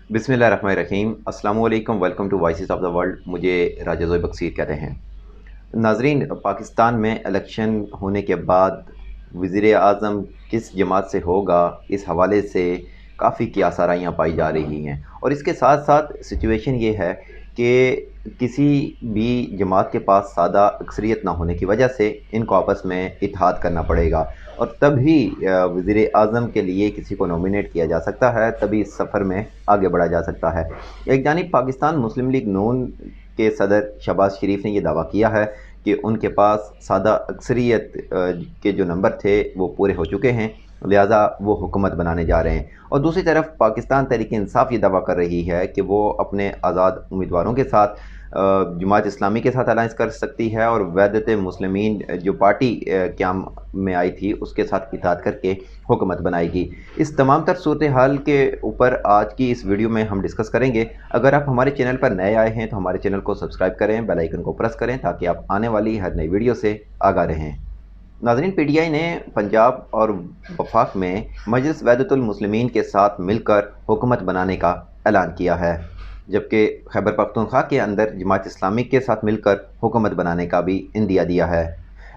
बिस्मिल्लाहिर्रहमानिर्रहीम। अस्सलाम वालेकुम। Welcome to voices of the world. मुझे राजा ज़ोई बक्सीर कहते हैं। नाजरीन, पाकिस्तान में इलेक्शन होने के बाद वज़ीर आज़म किस जमात से होगा, इस हवाले से काफ़ी कियासाराइयाँ पाई जा रही हैं। और इसके साथ साथ सिचुएशन ये है कि किसी भी जमात के पास सादा अक्सरियत ना होने की वजह से इनको आपस में इत्तेहाद करना पड़ेगा, और तभी वज़ीर आज़म के लिए किसी को नॉमिनेट किया जा सकता है, तभी इस सफ़र में आगे बढ़ा जा सकता है। एक जानिब पाकिस्तान मुस्लिम लीग नून के सदर शहबाज शरीफ ने यह दावा किया है कि उनके पास सादा अक्सरियत के जो नंबर थे वो पूरे हो चुके हैं, लिहाजा वो हुकूमत बनाने जा रहे हैं। और दूसरी तरफ पाकिस्तान तहरीक इंसाफ ये दावा कर रही है कि वो अपने आज़ाद उम्मीदवारों के साथ जमात इस्लामी के साथ अलायंस कर सकती है, और वहदत मुस्लिमीन जो पार्टी क़याम में आई थी उसके साथ इत्तेहाद करके हुकूमत बनाएगी। इस तमाम तर सूरत हाल के ऊपर आज की इस वीडियो में हम डिस्कस करेंगे। अगर आप हमारे चैनल पर नए आए हैं तो हमारे चैनल को सब्सक्राइब करें, बेल आइकन को प्रेस करें ताकि आप आने वाली हर नई वीडियो से आगाह रहें। नाज़रीन, पीटीआई ने पंजाब और वफाक में मजलिस वहदतुल मुस्लिमीन के साथ मिलकर हुकूमत बनाने का ऐलान किया है, जबकि खैबर पख्तूनख्वा के अंदर जमात इस्लामी के साथ मिलकर हुकूमत बनाने का भी इंदिया दिया है।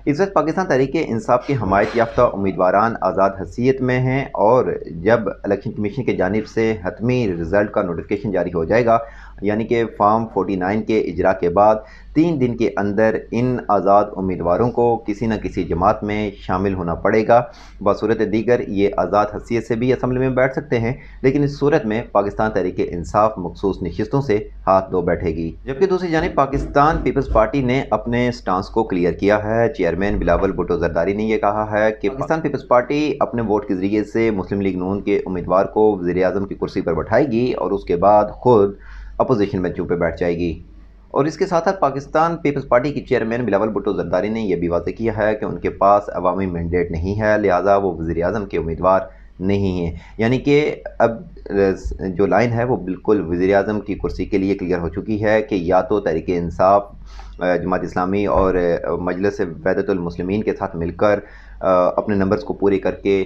इस वक्त पाकिस्तान तहरीक इंसाफ की हमायत याफ्ता उम्मीदवारान आज़ाद हैसियत में हैं, और जब इलेक्शन कमीशन की जानिब से हतमी रिज़ल्ट का नोटिफिकेशन जारी हो जाएगा, यानी कि फॉर्म 49 के इजरा के बाद 3 दिन के अंदर इन आज़ाद उम्मीदवारों को किसी न किसी जमात में शामिल होना पड़ेगा। बसूरत दीगर ये आज़ाद हैसियत से भी असम्बली में बैठ सकते हैं, लेकिन इस सूरत में पाकिस्तान तहरीक इंसाफ मखसूस नशिस्तों से हाथ धो बैठेगी। जबकि दूसरी जानिब पाकिस्तान पीपल्स पार्टी ने अपने स्टांस को क्लियर किया है। चेयरमैन बिलावल भुट्टो जरदारी ने यह कहा है कि पाकिस्तान पीपल्स पार्टी अपने वोट के ज़रिए से मुस्लिम लीग नून के उम्मीदवार को वज़ीर आज़म की कुर्सी पर बैठाएगी और उसके बाद खुद अपोजिशन बेंचों पर बैठ जाएगी। और इसके साथ साथ पाकिस्तान पीपल्स पार्टी की चेयरमैन बिलावल भुट्टो जरदारी ने यह भी वाज़ेह किया है कि उनके पास अवामी मैंडेट नहीं है, लिहाजा वो वज़ीर आज़म के उम्मीदवार नहीं हैं। यानी कि अब जो लाइन है वो बिल्कुल वज़ीर आज़म की कुर्सी के लिए क्लियर हो चुकी है कि या तो तहरीक इंसाफ, जमात इस्लामी और मजलिस वहदतुल मुस्लिमीन के साथ मिलकर अपने नंबर्स को पूरे करके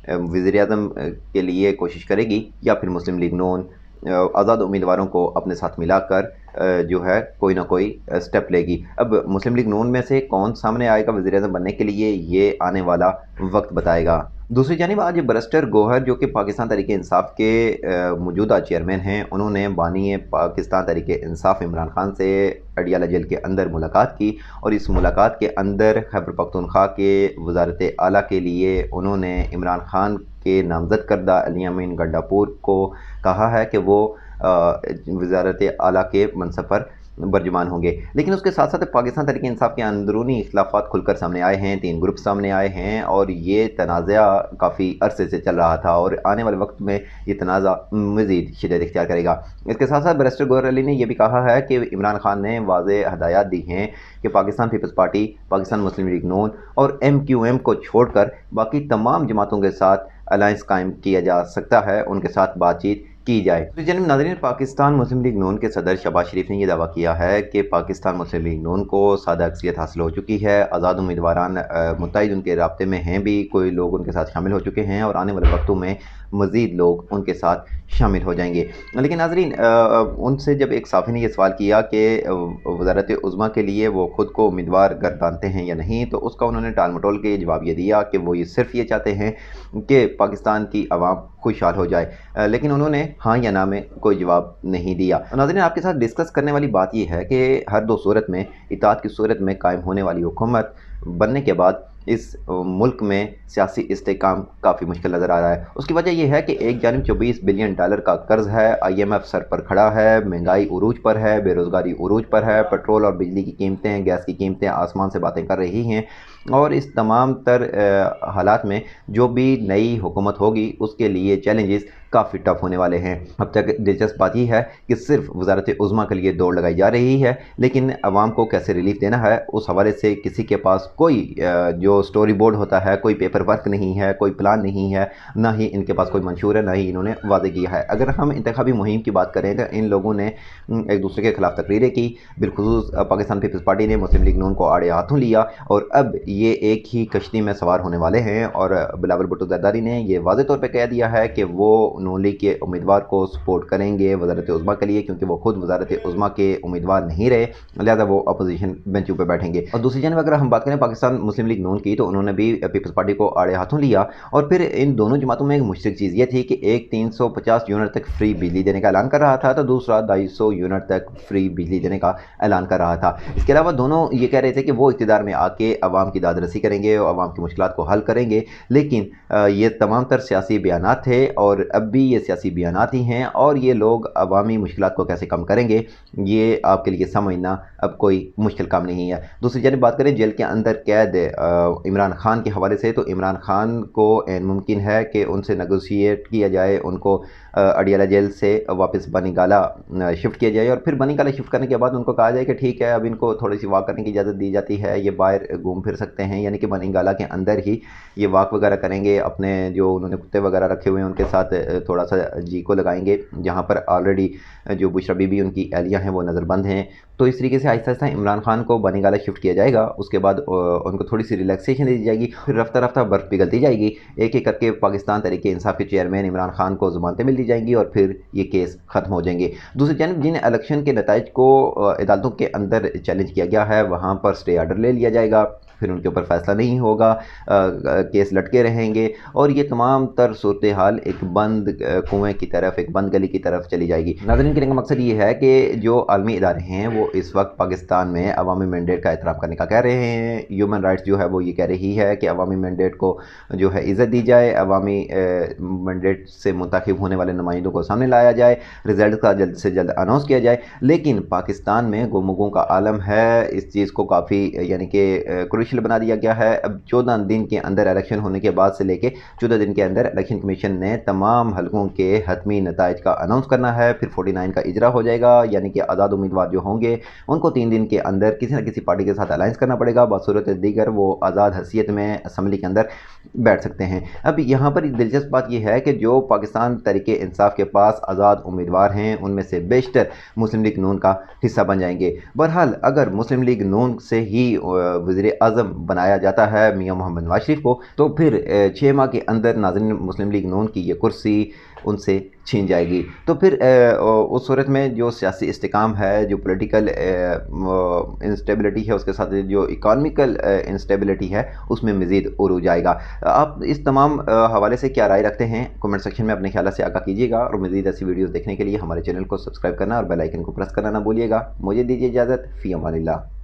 वज़ीर आज़म के लिए कोशिश करेगी, या फिर मुस्लिम लीग नून आज़ाद उम्मीदवारों को अपने साथ मिलाकर जो है कोई ना कोई स्टेप लेगी। अब मुस्लिम लीग नून में से कौन सामने आएगा वज़ीर आज़म बनने के लिए, ये आने वाला वक्त बताएगा। दूसरी जानिब आज बैरिस्टर गौहर, जो कि पाकिस्तान तहरीक इंसाफ के मौजूदा चेयरमैन हैं, उन्होंने बानी पाकिस्तान तहरीक इंसाफ इमरान खान से अडियाला जेल के अंदर मुलाकात की, और इस मुलाकात के अंदर खैबर पख्तूनख्वा के वज़ारत आला के लिए उन्होंने इमरान खान के नामज़द करदा अली अमीन गंडापुर को कहा है कि वो वज़ारत आला के मनसब पर बर्जुमान होंगे। लेकिन उसके साथ साथ पाकिस्तान तहरीक इंसाफ के अंदरूनी इख्तिलाफ़ात खुलकर सामने आए हैं, 3 ग्रुप सामने आए हैं, और ये तनाज़ा काफ़ी अरसे से चल रहा था, और आने वाले वक्त में ये तनाज़ा मज़ीद शिद्दत इख्तियार करेगा। इसके साथ साथ बैरिस्टर गौहर अली ने यह भी कहा है कि इमरान खान ने वाज़ेह हदायत दी हैं कि पाकिस्तान पीपल्स पार्टी, पाकिस्तान मुस्लिम लीग नून और MQM को छोड़कर बाकी तमाम जमातों के साथ अलायंस कायम किया जा सकता है, उनके साथ बातचीत की जाए। तो जनाब नाज़रीन, पाकिस्तान मुस्लिम लीग नून के सदर शहबाज शरीफ ने यह दावा किया है कि पाकिस्तान मुस्लिम लीग नून को सादा अक्सरियत हासिल हो चुकी है। आज़ाद उम्मीदवारान मुत्तहिद उनके राब्ते में हैं, भी कोई लोग उनके साथ शामिल हो चुके हैं, और आने वाले वक्तों में मज़ीद लोग उनके साथ शामिल हो जाएंगे। लेकिन नाज़रीन, उनसे जब एक साफ़ी ने यह सवाल किया कि वज़ारत उज़्मा के लिए वो ख़ुद को उम्मीदवार गर्दानते हैं या नहीं, तो उसका उन्होंने टाल मटोल के जवाब ये दिया कि वो ये सिर्फ ये चाहते हैं कि पाकिस्तान की आवाम खुशहाल हो जाए, लेकिन उन्होंने हाँ या ना में कोई जवाब नहीं दिया। नाज़रीन, आपके साथ डिस्कस करने वाली बात यह है कि हर 2 सूरत में, इत्तेहाद की सूरत में कायम होने वाली हुकूमत बनने के बाद इस मुल्क में सियासी इस्तेहकाम काफ़ी मुश्किल नज़र आ रहा है। उसकी वजह यह है कि एक जानिब $24 बिलियन का कर्ज़ है, IMF सर पर खड़ा है, महंगाई उरूज पर है, बेरोज़गारी उरूज पर है, पेट्रोल और बिजली की कीमतें, गैस की कीमतें आसमान से बातें कर रही हैं, और इस तमाम तर हालात में जो भी नई हुकूमत होगी उसके लिए चैलेंजेस काफ़ी टफ होने वाले हैं। अब तक दिलचस्प बात यह है कि सिर्फ वज़ारत उज़्मा के लिए दौड़ लगाई जा रही है, लेकिन आवाम को कैसे रिलीफ देना है उस हवाले से किसी के पास कोई जो जो स्टोरी बोर्ड होता है, कोई पेपर वर्क नहीं है, कोई प्लान नहीं है, ना ही इनके पास कोई मंशूर है, ना ही इन्होंने वादे किया है। अगर हम इंतखाबी मुहिम की बात करें तो इन लोगों ने एक दूसरे के खिलाफ तकरीरें की, बिलखुसूस पाकिस्तान पीपल्स पार्टी ने मुस्लिम लीग नून को आड़े हाथों लिया और अब ये एक ही कश्ती में सवार होने वाले हैं। और बिलावल भुट्टो ज़रदारी ने ये वाज़ेह तौर पे कह दिया है कि वो नून लीग के उम्मीदवार को सपोर्ट करेंगे वज़ारत उज़्मा के लिए, क्योंकि वो खुद वज़ारत उज़्मा के उम्मीदवार नहीं रहे, लिहाजा वो अपोजिशन बेंचों पर बैठेंगे। और दूसरी जानब अगर हम बात करें पाकिस्तान मुस्लिम लीग नून की, तो उन्होंने भी पीपल्स पार्टी को आड़े हाथों लिया। और फिर इन दोनों जमातों में एक मुश्तरक चीज़ ये थी कि एक 350 यूनिट तक फ्री बिजली देने का ऐलान कर रहा था, तो दूसरा 250 यूनिट तक फ्री बिजली देने का ऐलान कर रहा था। इसके अलावा दोनों ये कह रहे थे कि वो इक़्तिदार में आके अवाम की दादरसी करेंगे और अवाम की मुश्किलात को हल करेंगे। लेकिन ये तमाम तर सियासी बयानात थे और अब भी ये सियासी बयानात ही हैं, और ये लोग अवामी मुश्किलात को कैसे कम करेंगे ये आपके लिए समझना अब कोई मुश्किल काम नहीं है। दूसरी जानब बात करें जेल के अंदर कैद इमरान खान के हवाले से, तो इमरान खान को मुमकिन है कि उनसे नेगोशिएट किया जाए, उनको अडियाला जेल से वापस बनीगाला शिफ्ट किया जाए, और फिर बनीगाला शिफ्ट करने के बाद उनको कहा जाए कि ठीक है अब इनको थोड़ी सी वॉक करने की इजाज़त दी जाती है, ये बाहर घूम फिर सकते हैं, यानी कि बनीगाला के अंदर ही ये वॉक वगैरह करेंगे, अपने जो उन्होंने कुत्ते वगैरह रखे हुए हैं उनके साथ थोड़ा सा जी को लगाएंगे, जहाँ पर ऑलरेडी जो बुशरा बीबी उनकी एहलिया हैं वो नज़रबंद हैं। तो इस तरीके से आहिस्ता आहिस्ता इमरान खान को बनीगाला शिफ्ट किया जाएगा, उसके बाद उनको थोड़ी सी रिलैक्सेशन दी जाएगी, फिर रफ्ता रफ्ता बर्फ़ पिघलती जाएगी, एक एक करके पाकिस्तान तहरीक इंसाफ के चेयरमैन इमरान खान को ज़मानतें मिलती जाएंगी और फिर ये केस ख़त्म हो जाएंगे। दूसरी जानब जिन इलेक्शन के नताइज को अदालतों के अंदर चैलेंज किया गया है वहाँ पर स्टे आर्डर ले लिया जाएगा, फिर उनके ऊपर फ़ैसला नहीं होगा, केस लटके रहेंगे, और ये तमाम तर सूरत हाल एक बंद कुएँ की तरफ, एक बंद गली की तरफ चली जाएगी। नाज़रीन, कहने का मकसद ये है कि जो आलमी इदारे हैं वो इस वक्त पाकिस्तान में अवामी मैंडेट का एहतराम करने का कह रहे हैं। ह्यूमन राइट्स जो है वो ये कह रही है कि अवामी मैंडेट को जो है इज़्ज़त दी जाए, अवामी मैंडेट से मुंतखब होने वाले नुमाइंदों को सामने लाया जाए, रिज़ल्ट का जल्द से जल्द अनाउंस किया जाए। लेकिन पाकिस्तान में गुमगुम का आलम है, इस चीज़ को काफ़ी यानी कि बना दिया गया है। अब 14 दिन के अंदर इलेक्शन होने के बाद से लेके 14 दिन के अंदर इलेक्शन कमीशन ने तमाम हलकों के हतमी नताइज का अनाउंस करना है, फिर 49 का इजरा हो जाएगा, यानी कि आज़ाद उम्मीदवार जो होंगे उनको 3 दिन के अंदर किसी न किसी पार्टी के साथ अलायंस करना पड़ेगा, बसूरत दीगर वो आज़ाद हैसियत में असम्बली के अंदर बैठ सकते हैं। अब यहाँ पर दिलचस्प बात यह है कि जो पाकिस्तान तहरीक इंसाफ के पास आज़ाद उम्मीदवार हैं उनमें से बेशतर मुस्लिम लीग नून का हिस्सा बन जाएंगे। बहरहाल अगर मुस्लिम लीग नून से ही वज़ीर आज़म बनाया जाता है मियां मोहम्मद नवाज शरीफ को, तो फिर 6 माह के अंदर नाज़रीन मुस्लिम लीग नून की ये कुर्सी उनसे छीन जाएगी। तो फिर उस सूरत में जो सियासी इस्तेकाम है, जो पॉलिटिकल इंस्टेबिलिटी है, उसके साथ जो इकॉनमिकल इंस्टेबिलिटी है, उसमें मज़ीद उरूज जाएगा। आप इस तमाम हवाले से क्या राय रखते हैं कमेंट सेक्शन में अपने ख्याल से आगाह कीजिएगा, और मज़ीद ऐसी वीडियोज़ देखने के लिए हमारे चैनल को सब्सक्राइब करना और बेल आइकन को प्रेस करना ना भूलिएगा। मुझे दीजिए इजाज़त, फ़ी अमानिल्लाह।